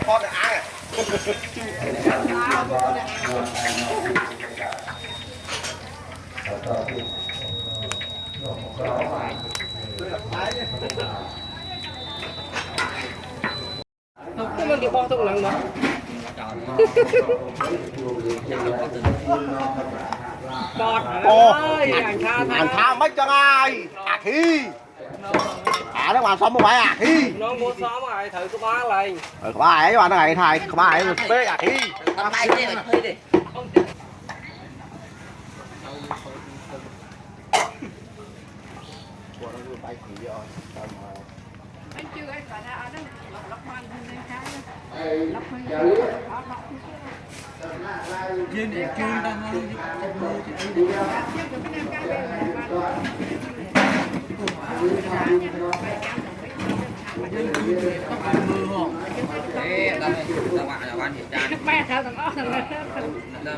พอแต่อ้างcái mình đi bo tung lần mà bọt ơi ăn tha mấy cho ai khi nó mà xong không phải khi nó mua xóm rồi thử có bá lên có ba ấy bạn này thầy có ba ấy bê khi Hôm nay đi mà thuê đi. Anh chưa anh phải là anh lọc mang lên khá lọc mang Trên để chơi đang bán thịt chan. ba sao tầm đó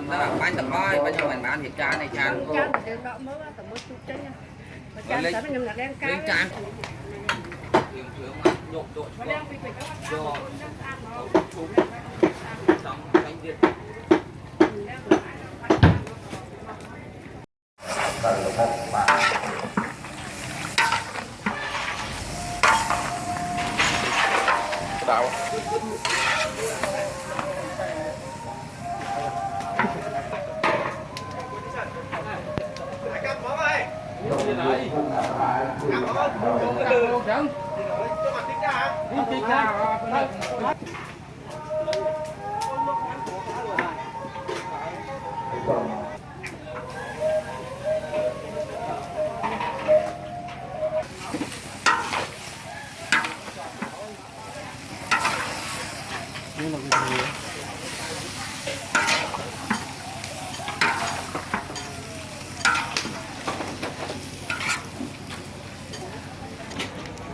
Nó là bán tầm bói, bây giờ mình bán thịt chan này chan. chan thì đó mới tầm mới chút chứ nha chan phải mình là đen Lên chan. Nhộn nhộn. Cho. Xong bánh việt. đạo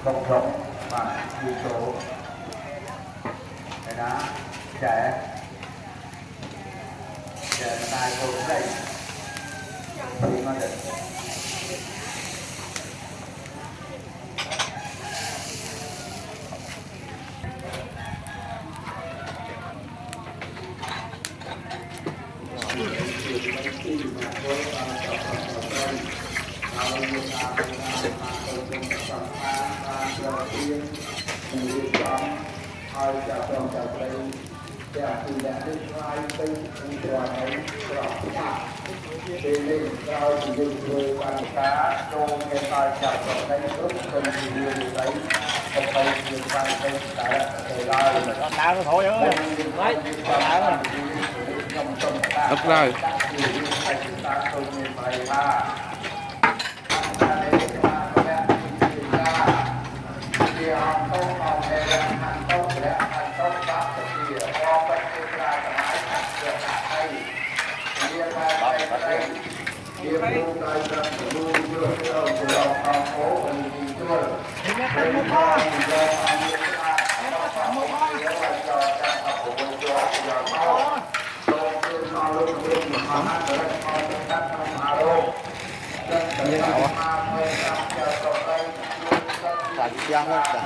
rộng rộng và yếu tố cái đó trẻ trẻ tài vô đây thì nó được ai chào trong chào đây chào từ đã đến hai tây từ tòa ấy rõ thì lên cao thì dùng người bàn cá đô nghe tai chào trong đây ước cần thì đưa đi đấy không phải dùng bàn đây đã thời lai đá nó thôi ơi đất rồi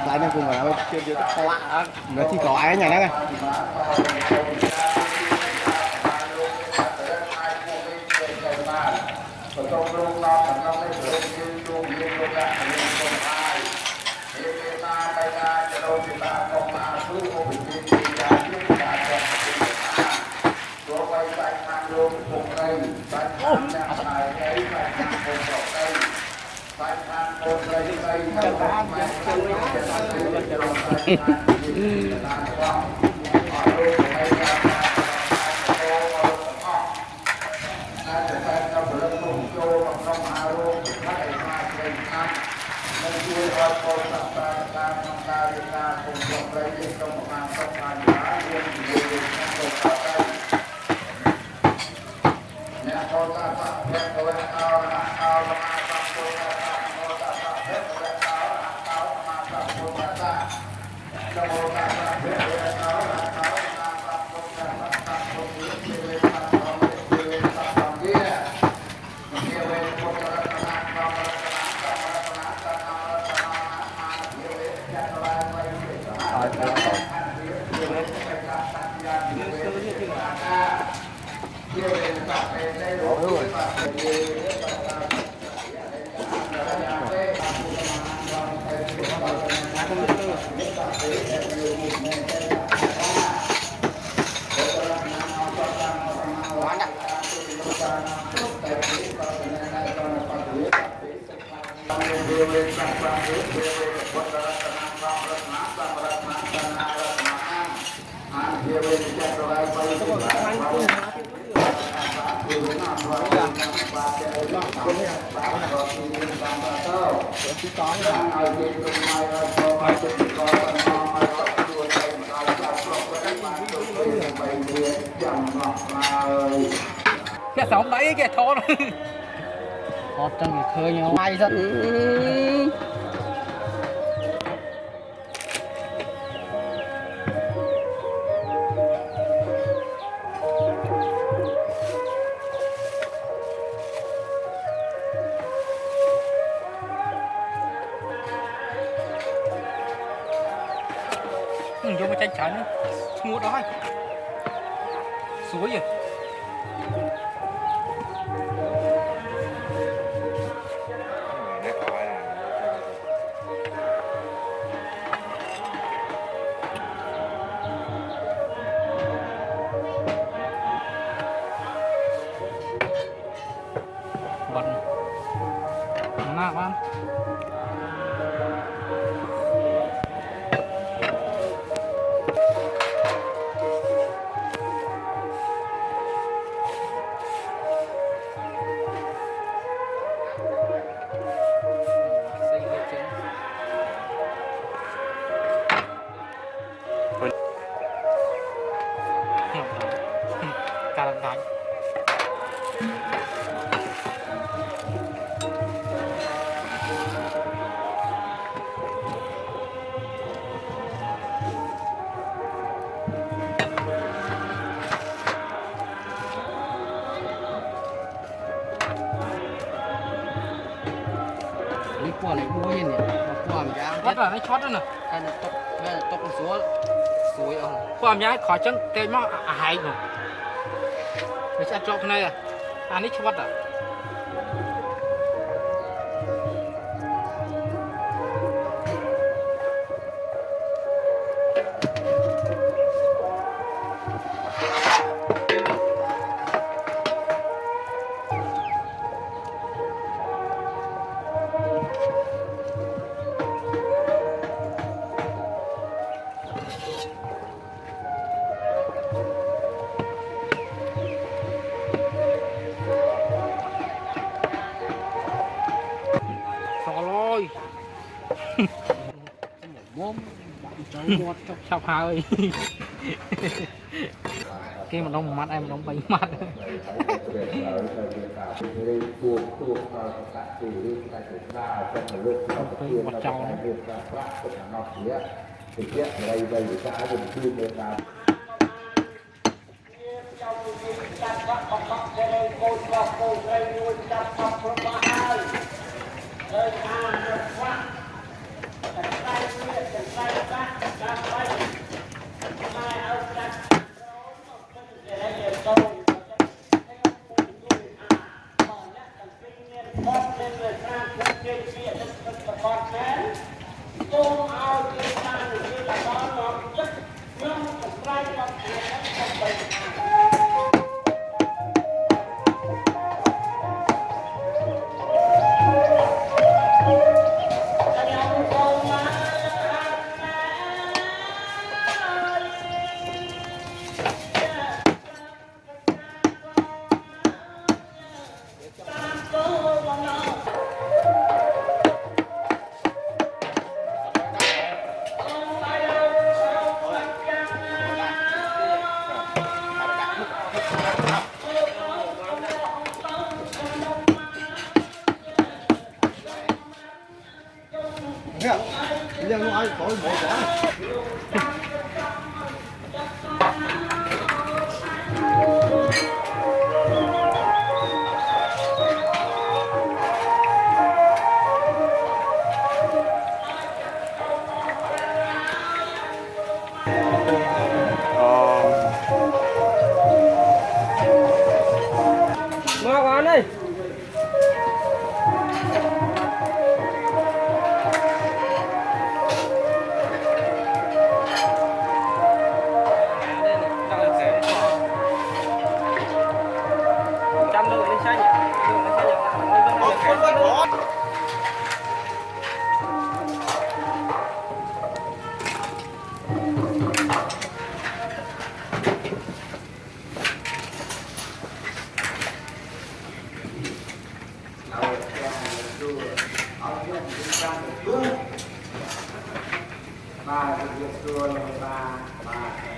lại nó cùng là chưa chưa có lạ nó chỉ có ai nhà đó cái sống đấy cái thon hot trong khơi nhau ai rất vô mà tranh trái nữa mua đó hay suối rồi bận nặng lắm cả lần đánh quả này mua gì nhỉ? Quả mình ra. bắt là nó chót đó nè Cái này tóc xuống suối ông.ความย้ายขอจังเตะมาหายหนูไม่ใช่จบในอ่ะอันนี้ชวัดอ่ะBốm cháu ngọt trong chọc hà ơi cái mà đông mặt em đông bánh mặt mặt trâu ba việc xưa ba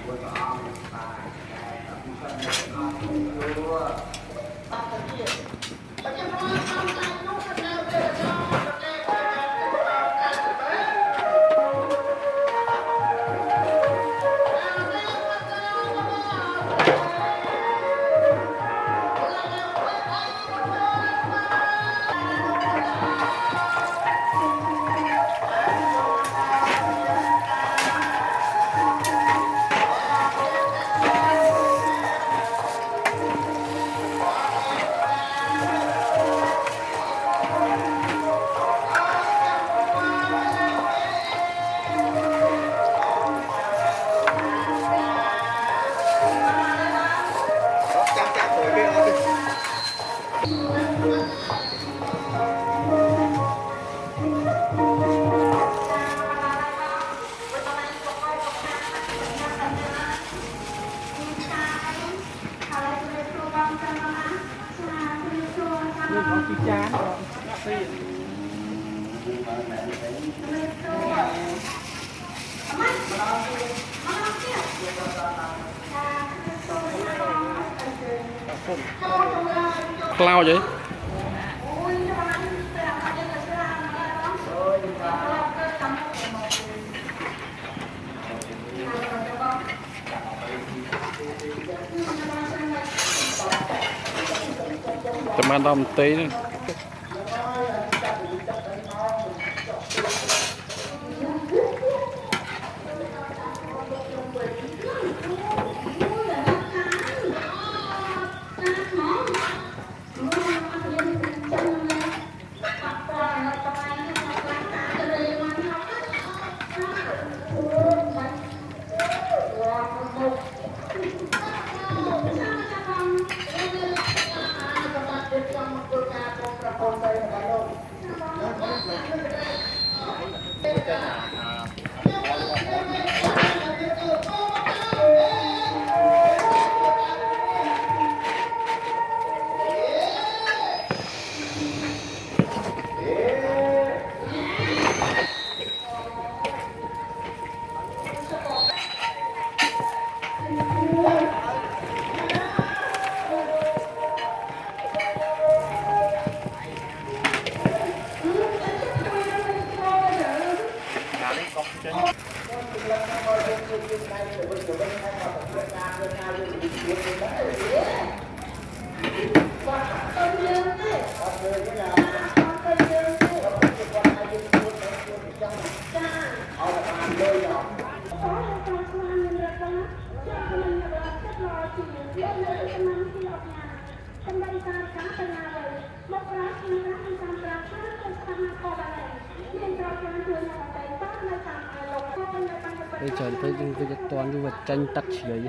buôn ông ba Cloud vậy tầm ăn đom tí nữa. Bây giờ tôi dùng cái toàn như vật tranh tắt dưới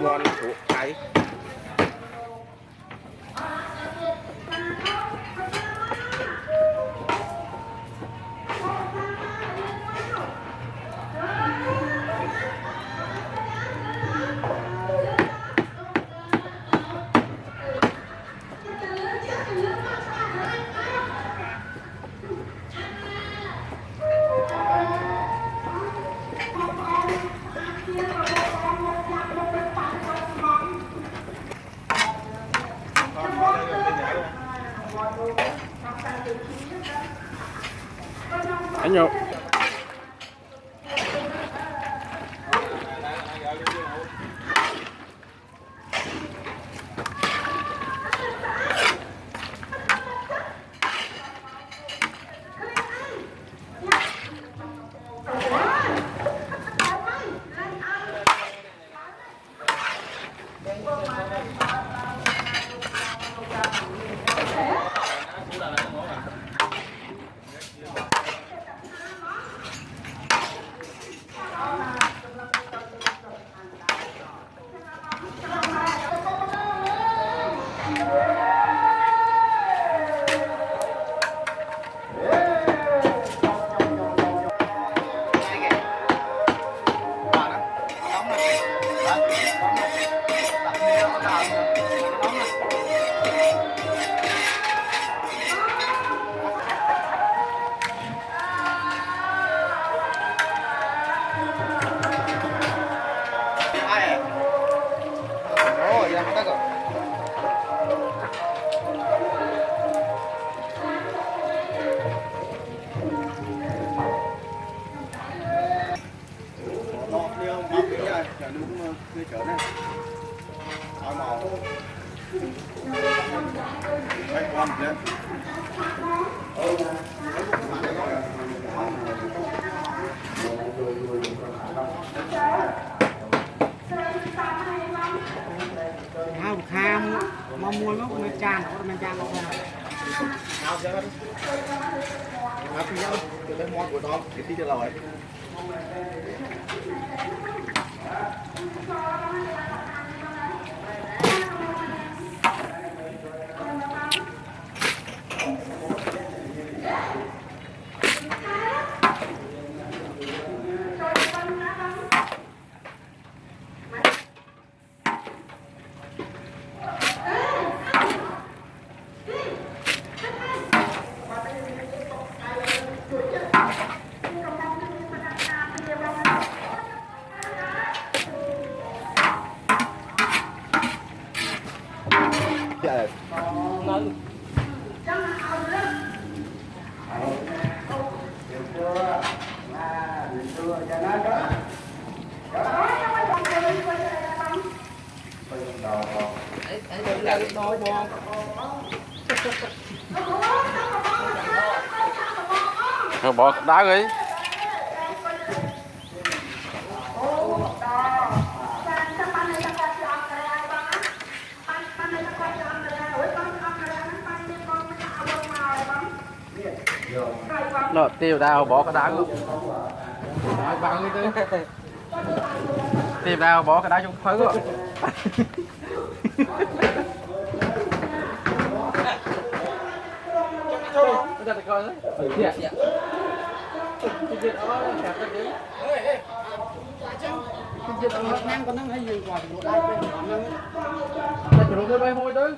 mòn thủ cái Anh nhậu. Hao kham mà mua nó mới chan nó ra. nào chứ nào thì nhau cái món của nó cái tí cho rồi Thôi bỏ đá đi. Nó tiêu đao bỏ cái đá luôn. Bằng cái tư. Tiêu đao bỏ cái đá trong phớ rồi. Ra được coi đấy. Dạ. Cái chuyện đó là kẹp cái gì? Cái chuyện đó năng có năng hay gì quả của ai bên năng. Ta chỉ nó bay môi tới.